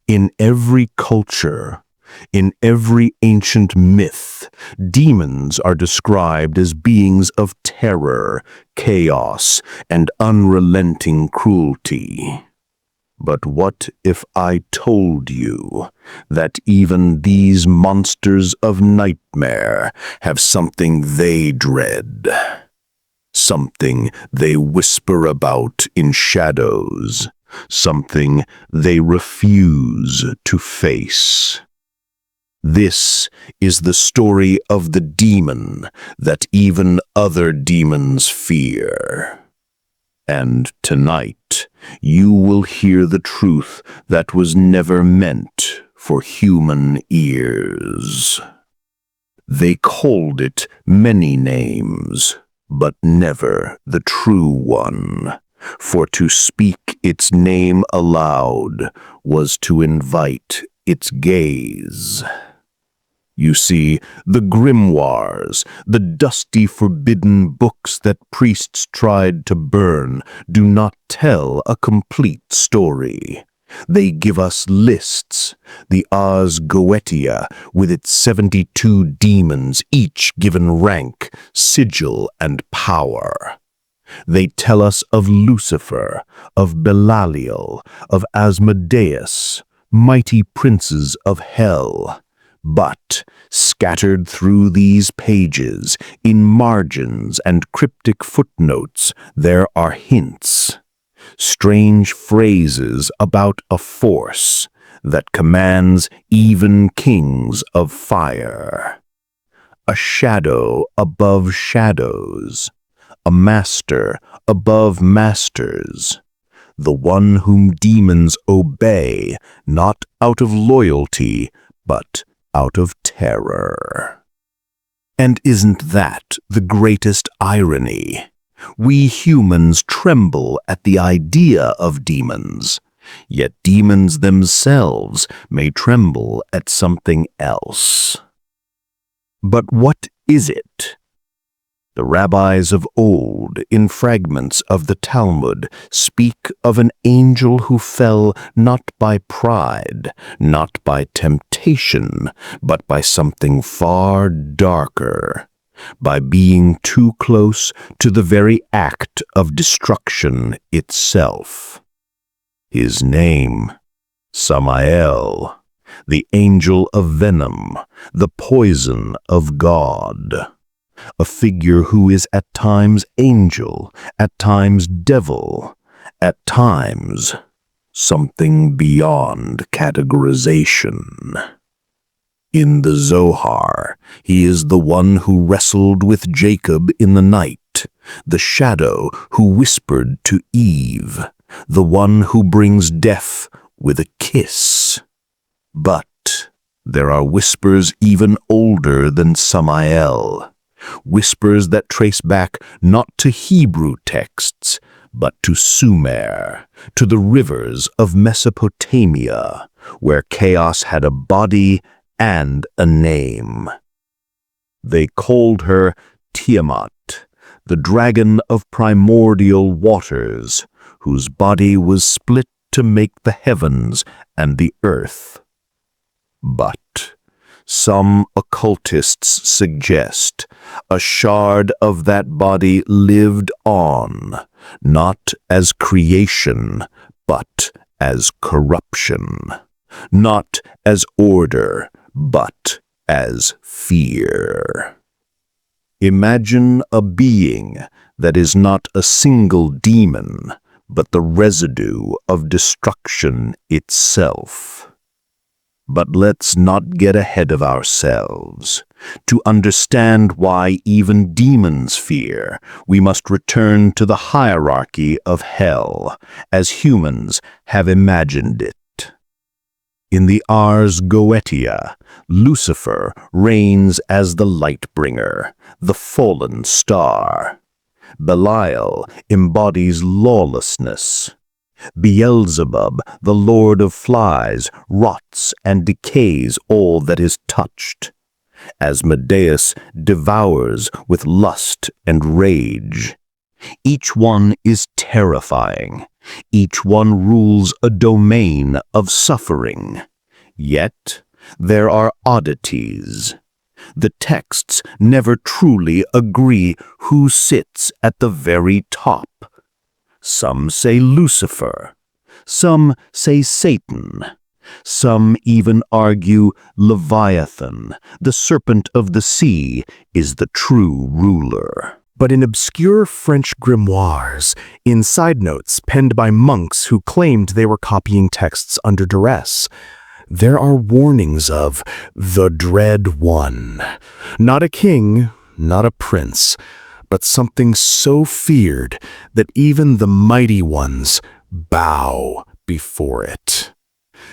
In every culture, in every ancient myth, demons are described as beings of terror, chaos, and unrelenting cruelty. But what if I told you that even these monsters of nightmare have something they dread? Something they whisper about in shadows, something they refuse to face. This is the story of the demon that even other demons fear. And tonight, you will hear the truth that was never meant for human ears. They called it many names, but never the true one, for to speak its name aloud was to invite its gaze. You see, the grimoires, the dusty forbidden books that priests tried to burn, do not tell a complete story. They give us lists, the Ars Goetia with its 72 demons, each given rank, sigil, and power. They tell us of Lucifer, of Belial, of Asmodeus, mighty princes of hell. But, scattered through these pages, in margins and cryptic footnotes, there are hints, strange phrases about a force that commands even kings of fire. A shadow above shadows, a master above masters, the one whom demons obey, not out of loyalty, but out of terror. And isn't that the greatest irony? We humans tremble at the idea of demons, yet demons themselves may tremble at something else. But what is it? The rabbis of old, in fragments of the Talmud, speak of an angel who fell not by pride, not by temptation, but by something far darker, by being too close to the very act of destruction itself. His name, Samael, the angel of venom, the poison of God. A figure who is at times angel, at times devil, at times something beyond categorization. In the Zohar, he is the one who wrestled with Jacob in the night, the shadow who whispered to Eve, the one who brings death with a kiss. But there are whispers even older than Samael, whispers that trace back not to Hebrew texts, but to Sumer, to the rivers of Mesopotamia, where chaos had a body and a name. They called her Tiamat, the dragon of primordial waters, whose body was split to make the heavens and the earth. But some occultists suggest a shard of that body lived on, not as creation, but as corruption, not as order, but as fear. Imagine a being that is not a single demon, but the residue of destruction itself. But let's not get ahead of ourselves. To understand why even demons fear, we must return to the hierarchy of hell, as humans have imagined it. In the Ars Goetia, Lucifer reigns as the light-bringer, the fallen star. Belial embodies lawlessness. Beelzebub, the lord of flies, rots and decays all that is touched. Asmodeus devours with lust and rage. Each one is terrifying, Each one rules a domain of suffering. Yet there are oddities. The texts never truly agree who sits at the very top. Some say Lucifer, some say Satan, some even argue Leviathan, the serpent of the sea, is the true ruler. But in obscure French grimoires, in side notes penned by monks who claimed they were copying texts under duress, there are warnings of the Dread One. Not a king, not a prince, but something so feared that even the mighty ones bow before it.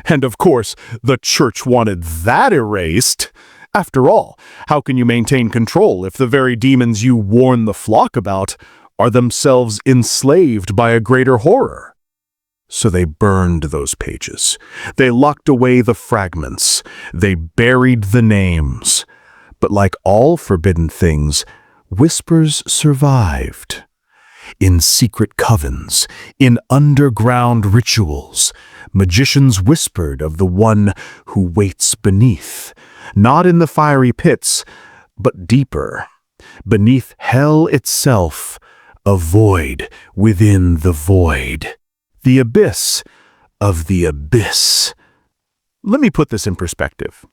And of course, the church wanted that erased. After all, how can you maintain control if the very demons you warn the flock about are themselves enslaved by a greater horror? So they burned those pages. They locked away the fragments. They buried the names. But like all forbidden things, whispers survived. In secret covens, in underground rituals, magicians whispered of the one who waits beneath, not in the fiery pits, but deeper, beneath hell itself, a void within the void, the abyss of the abyss. Let me put this in perspective.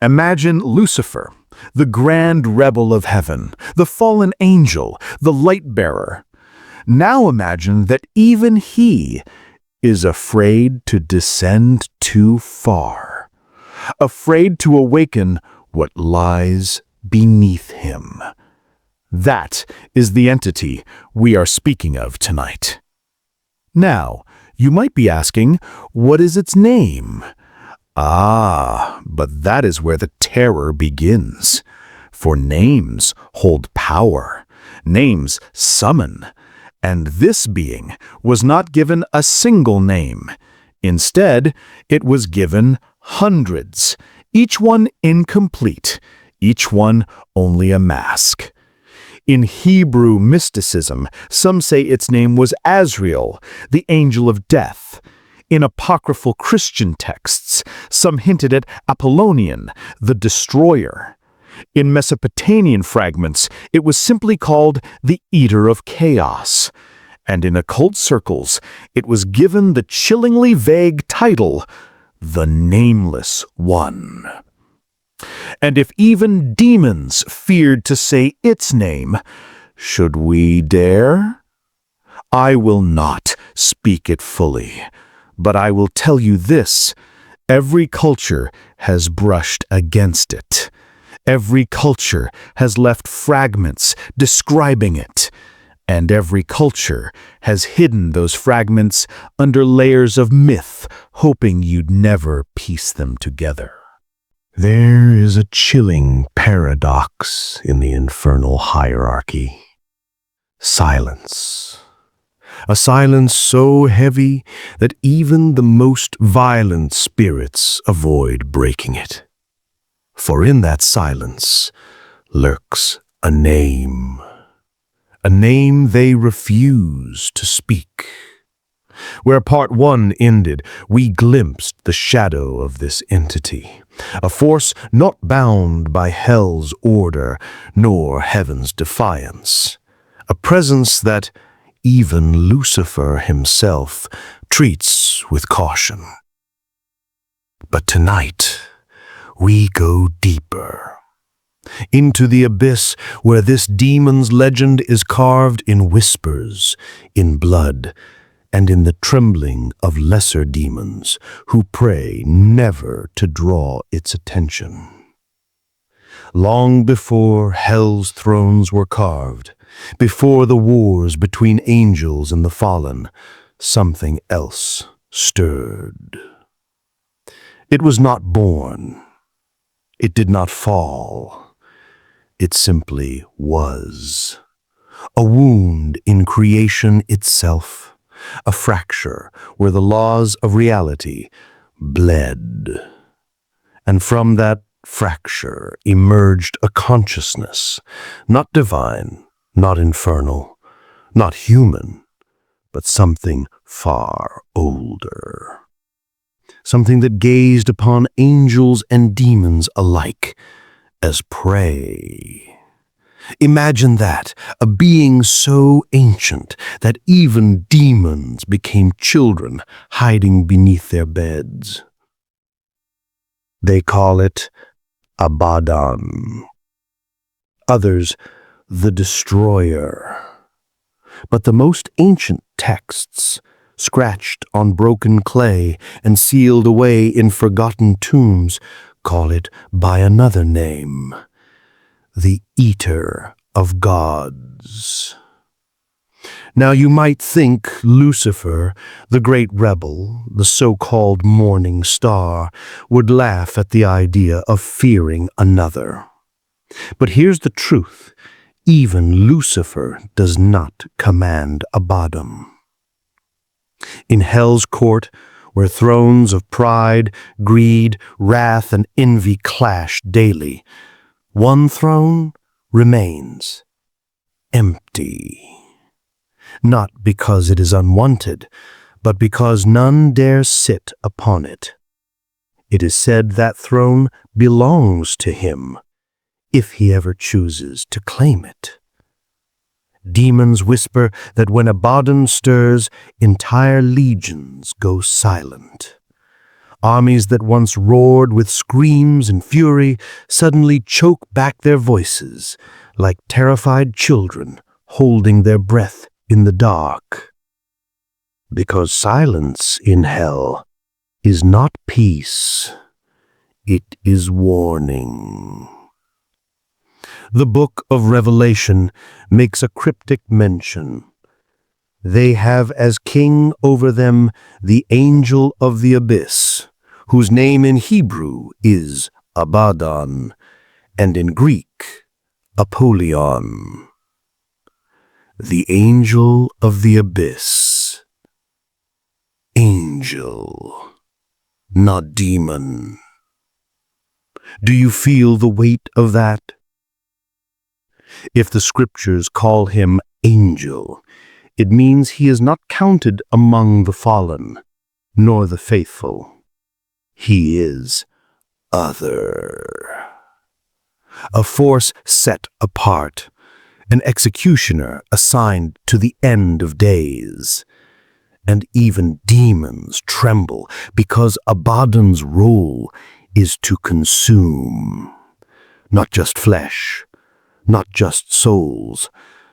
Imagine Lucifer, the grand rebel of heaven, the fallen angel, the light-bearer. Now imagine that even he is afraid to descend too far, afraid to awaken what lies beneath him. That is the entity we are speaking of tonight. Now, you might be asking, what is its name? But that is where the terror begins. For names hold power. Names summon. And this being was not given a single name. Instead, it was given hundreds, each one incomplete, each one only a mask. In Hebrew mysticism, some say its name was Azrael, the angel of death. In apocryphal Christian texts, some hinted at Apollonian, the destroyer. In Mesopotamian fragments, it was simply called the Eater of Chaos. And in occult circles, it was given the chillingly vague title, the Nameless One. And if even demons feared to say its name, should we dare? I will not speak it fully, but I will tell you this: every culture has brushed against it. Every culture has left fragments describing it, and every culture has hidden those fragments under layers of myth, hoping you'd never piece them together. There is a chilling paradox in the infernal hierarchy. Silence. A silence so heavy that even the most violent spirits avoid breaking it. For in that silence lurks a name they refuse to speak. Where part one ended, we glimpsed the shadow of this entity, a force not bound by hell's order nor heaven's defiance, a presence that even Lucifer himself treats with caution. But tonight, we go deeper, into the abyss where this demon's legend is carved in whispers, in blood, and in the trembling of lesser demons who pray never to draw its attention. Long before hell's thrones were carved, before the wars between angels and the fallen, something else stirred. It was not born. It did not fall. It simply was. A wound in creation itself, a fracture where the laws of reality bled. And from that fracture emerged a consciousness, not divine, not infernal, not human, but something far older. Something that gazed upon angels and demons alike as prey. Imagine that, a being so ancient that even demons became children hiding beneath their beds. They call it Abaddon. Others, the Destroyer. But the most ancient texts, scratched on broken clay and sealed away in forgotten tombs, call it by another name, the Eater of Gods. Now you might think Lucifer, the great rebel, the so-called morning star, would laugh at the idea of fearing another. But here's the truth. Even Lucifer does not command Abaddon. In hell's court, where thrones of pride, greed, wrath, and envy clash daily, one throne remains empty. Not because it is unwanted, but because none dare sit upon it. It is said that throne belongs to him, if he ever chooses to claim it. Demons whisper that when Abaddon stirs, entire legions go silent. Armies that once roared with screams and fury suddenly choke back their voices like terrified children holding their breath in the dark. Because silence in hell is not peace, it is warning. The book of Revelation makes a cryptic mention. They have as king over them the angel of the abyss, whose name in Hebrew is Abaddon, and in Greek, Apollyon. The angel of the abyss. Angel, not demon. Do you feel the weight of that? If the scriptures call him angel, it means he is not counted among the fallen, nor the faithful. He is other. A force set apart, an executioner assigned to the end of days. And even demons tremble because Abaddon's role is to consume, not just flesh, not just souls,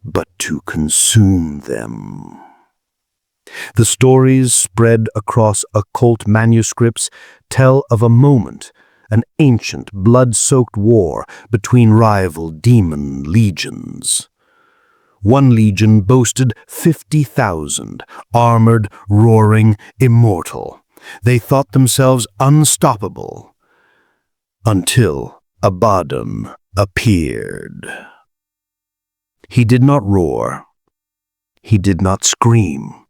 but to consume them. The stories spread across occult manuscripts tell of a moment, an ancient, blood-soaked war between rival demon legions. One legion boasted 50,000, armored, roaring, immortal. They thought themselves unstoppable, until Abaddon appeared. He did not roar. He did not scream.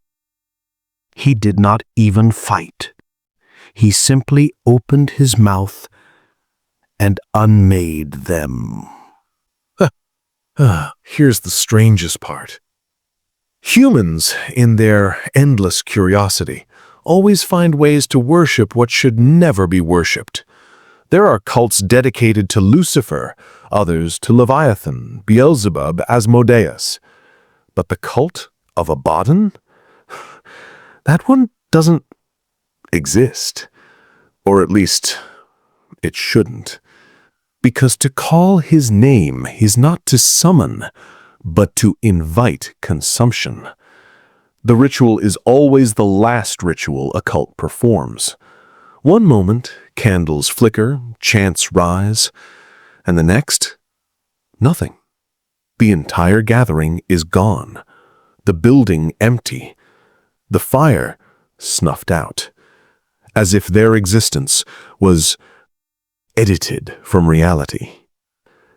He did not even fight. He simply opened his mouth and unmade them. Here's the strangest part. Humans, in their endless curiosity, always find ways to worship what should never be worshipped. There are cults dedicated to Lucifer, others to Leviathan, Beelzebub, Asmodeus. But the cult of Abaddon? That one doesn't exist. Or at least, it shouldn't. Because to call his name is not to summon, but to invite consumption. The ritual is always the last ritual a cult performs. One moment, candles flicker, chants rise, and the next, nothing. The entire gathering is gone, the building empty, the fire snuffed out, as if their existence was edited from reality.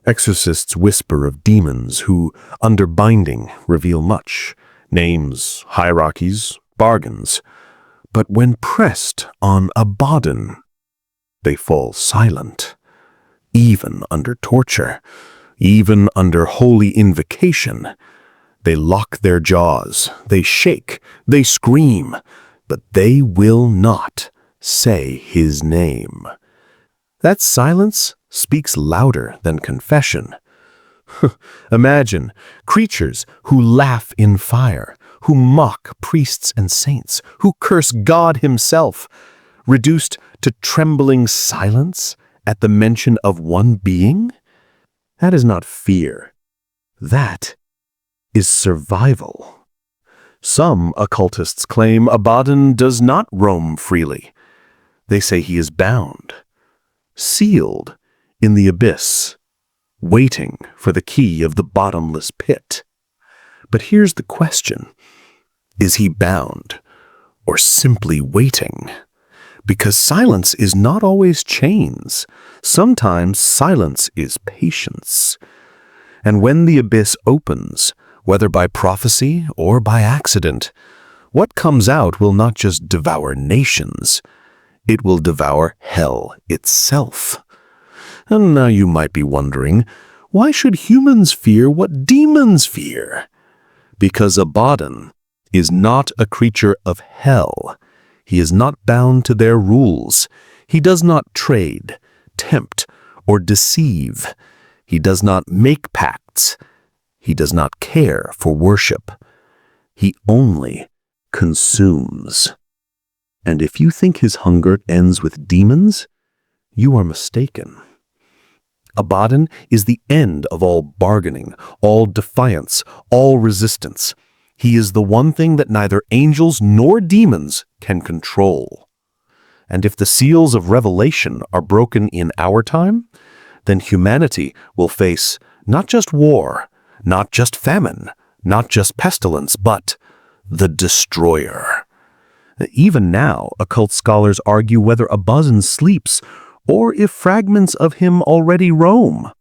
Exorcists whisper of demons who, under binding, reveal much, names, hierarchies, bargains. But when pressed on Abaddon, they fall silent, even under torture, even under holy invocation. They lock their jaws, they shake, they scream, but they will not say his name. That silence speaks louder than confession. Imagine creatures who laugh in fire, who mock priests and saints, who curse God himself, reduced to trembling silence at the mention of one being? That is not fear. That is survival. Some occultists claim Abaddon does not roam freely. They say he is bound, sealed in the abyss, waiting for the key of the bottomless pit. But here's the question. Is he bound or simply waiting? Because silence is not always chains. Sometimes silence is patience. And when the abyss opens, whether by prophecy or by accident, what comes out will not just devour nations, it will devour hell itself. And now you might be wondering, why should humans fear what demons fear? Because Abaddon is not a creature of hell. He is not bound to their rules. He does not trade, tempt, or deceive. He does not make pacts. He does not care for worship. He only consumes. And if you think his hunger ends with demons, you are mistaken. Abaddon is the end of all bargaining, all defiance, all resistance. He is the one thing that neither angels nor demons can control. And if the seals of revelation are broken in our time, then humanity will face not just war, not just famine, not just pestilence, but the destroyer. Even now, occult scholars argue whether Abaddon sleeps or if fragments of him already roam.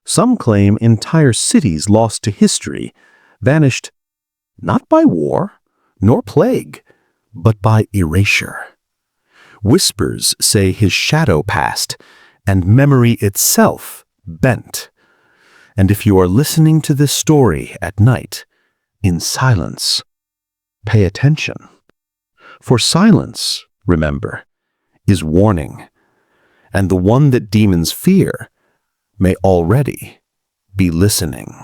Some claim entire cities lost to history, vanished not by war nor plague, but by erasure. Whispers say his shadow passed, and memory itself bent. And if you are listening to this story at night, in silence, pay attention. For silence, remember, is warning, and the one that demons fear may already be listening.